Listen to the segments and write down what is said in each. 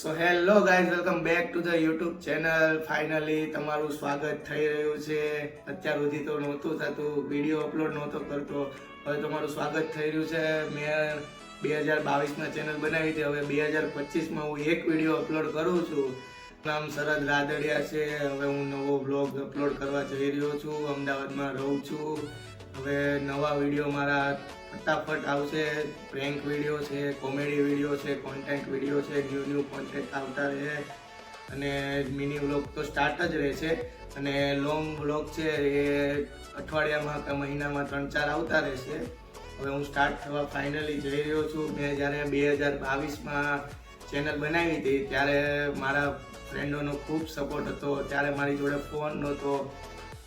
So hello guys, welcome back to the YouTube channel. Finally તમારું સ્વાગત થઈ રહ્યું છે. અત્યાર સુધી તો નહોતું થતું, વિડીયો અપલોડ નહોતો કરતો, હવે તમારું સ્વાગત થઈ રહ્યું છે. મેં 2022માં ચેનલ બનાવી હતી, હવે 2025માં હું એક વિડીયો અપલોડ કરું છું. નામ શરદ રાદડિયા છે. હવે હું નવો બ્લોગ અપલોડ કરવા જઈ રહ્યો છું. અમદાવાદમાં રહું છું. હવે નવા વિડીયો મારા ફટાફટ આવશે. પ્રેન્ક વિડીયો છે, કોમેડી વિડીયો છે, કોન્ટેન્ટ વિડીયો છે, ન્યૂ કોન્ટેન્ટ આવતા રહે. અને મિની વ્લોગ તો સ્ટાર્ટ જ રહેશે. અને લોંગ વ્લોગ છે એ અઠવાડિયામાં કે મહિનામાં 3-4 આવતા રહેશે. હવે હું સ્ટાર્ટ થવા ફાઇનલી જઈ રહ્યો છું. મેં જ્યારે 2022માં ચેનલ બનાવી હતી ત્યારે મારા ફ્રેન્ડોનો ખૂબ સપોર્ટ હતો. ત્યારે મારી જોડે ફોન નહોતો.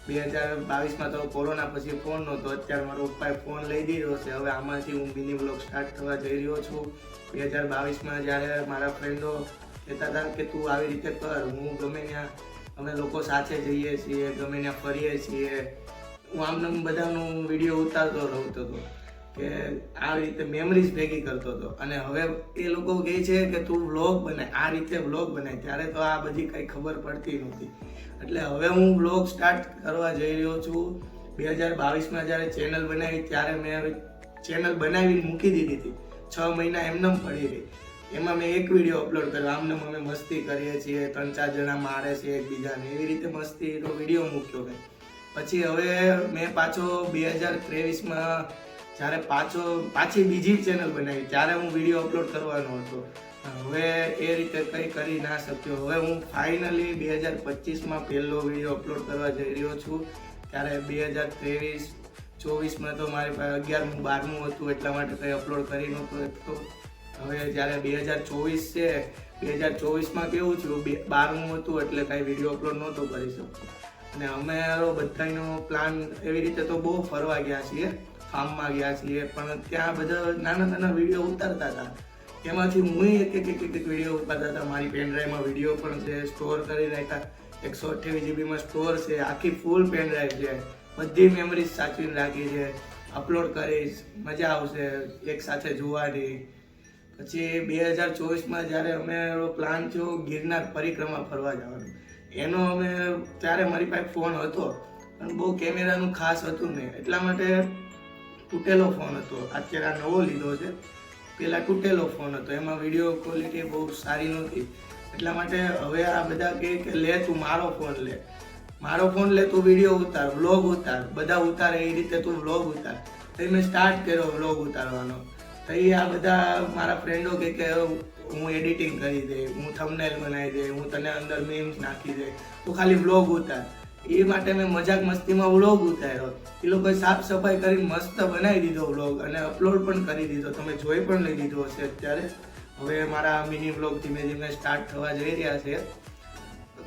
2022માં તો કોરોના પછી ફોન નહોતો. અત્યારે મારો પપ્પાએ ફોન લઈ દીધો છે. હવે આમાંથી હું મિની વ્લોગ સ્ટાર્ટ થવા જઈ રહ્યો છું. 2022માં જ્યારે મારા ફ્રેન્ડો કહેતા હતા કે તું આવી રીતે કર, હું ગમે ત્યાં અમે લોકો સાથે જઈએ છીએ, ગમે ત્યાં ફરીએ છીએ, હું આમને બધાનું વિડીયો ઉતારતો રહેતો હતો કે આવી રીતે મેમરીઝ ભેગી કરતો હતો. અને હવે એ લોકો કહે છે કે તું વ્લોગ બનાય, આ રીતે વ્લોગ બનાય. ત્યારે તો આ બધી કંઈ ખબર પડતી નહોતી. એટલે હવે હું વ્લોગ સ્ટાર્ટ કરવા જઈ રહ્યો છું. 2022માં જ્યારે ચેનલ બનાવી ત્યારે મેં ચેનલ બનાવીને મૂકી દીધી હતી. 6 મહિના એમને પડી રહી. એમાં મેં એક વિડીયો અપલોડ કર્યો. આમને અમે મસ્તી કરીએ છીએ, 3-4 જણા મારે છે એકબીજાને, એવી રીતે મસ્તીનો વિડીયો મૂક્યો મેં. પછી હવે મેં પાછો 2023માં જ્યારે પાછી બીજી ચેનલ બનાવી ત્યારે હું વિડીયો અપલોડ કરવાનો હતો. હવે એ રીતે કંઈ કરી ના શક્યો. હવે હું ફાઇનલી 2025માં પહેલો વિડીયો અપલોડ કરવા જઈ રહ્યો છું. ત્યારે 2023-24માં તો મારી પાસે 11મું 12મું હતું, એટલા માટે કંઈ અપલોડ કરી નહોતો શકતો. હવે જ્યારે 2024 છે, 2024માં કેવું થયું, 12મું હતું એટલે કાંઈ વિડીયો અપલોડ નહોતો કરી શકતો. અને અમારો બધાનો પ્લાન એવી રીતે તો બહુ ફરવા ગયા છીએ, ફાર્મમાં ગયા છીએ, પણ ત્યાં બધા નાના વિડીયો ઉતારતા હતા. એમાંથી હું એક વિડીયો ઉતારતા હતા. મારી પેનડ્રાઈવમાં વિડીયો પણ છે, સ્ટોર કરી રાખ્યા. 128 જીબીમાં સ્ટોર છે, આખી ફૂલ પેનડ્રાઈવ છે, બધી મેમરીઝ સાચવીને રાખી છે. અપલોડ કરીશ, મજા આવશે એક સાથે જોવાની. પછી 2024માં જ્યારે અમે પ્લાન થયો ગિરનાર પરિક્રમા ફરવા જવાનો, એનો અમે ત્યારે મારી પાસે ફોન હતો પણ બહુ કેમેરાનું ખાસ હતું નહીં, એટલા માટે તૂટેલો ફોન હતો. અત્યારે આ નવો લીધો છે, પહેલાં તૂટેલો ફોન હતો, એમાં વિડીયો ક્વોલિટી બહુ સારી નહોતી. એટલા માટે હવે આ બધા કહે કે લે તું મારો ફોન લે, તું વિડીયો ઉતાર, વ્લોગ ઉતાર, બધા ઉતારે એ રીતે તું વ્લોગ ઉતાર. તો મેં સ્ટાર્ટ કર્યો વ્લોગ ઉતારવાનો. તો એ આ બધા મારા ફ્રેન્ડો કે હું એડિટિંગ કરી દે, હું થંબનેલ બનાવી દે, હું તને અંદર મીમ્સ નાખી દે, તું ખાલી વ્લોગ ઉતાર. એ માટે મેં મજાક મસ્તીમાં વ્લોગ ઉતાર્યો. એ લોકોએ સાફ સફાઈ કરીને મસ્ત બનાવી દીધો વ્લોગ અને અપલોડ પણ કરી દીધો. તમે જોઈ પણ લઈ દીધો હશે અત્યારે. હવે મારા મિની વ્લોગ ધીમે ધીમે સ્ટાર્ટ થવા જઈ રહ્યા છે.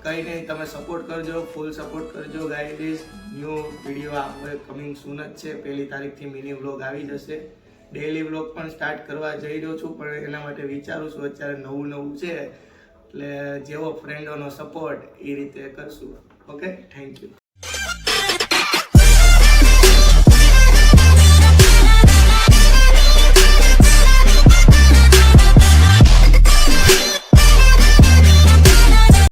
કંઈ નહીં, તમે સપોર્ટ કરજો, ફૂલ સપોર્ટ કરજો ગાઈઝ. ન્યૂ વિડીયો આપણે કમિંગ સૂન જ છે. 1 તારીખથી મિની વ્લોગ આવી જશે. ડેઈલી વ્લોગ પણ સ્ટાર્ટ કરવા જઈ રહ્યો છું, પણ એના માટે વિચારું છું. અત્યારે નવું છે એટલે જેવો ફ્રેન્ડોનો સપોર્ટ એ રીતે કરશું. Okay, thank you.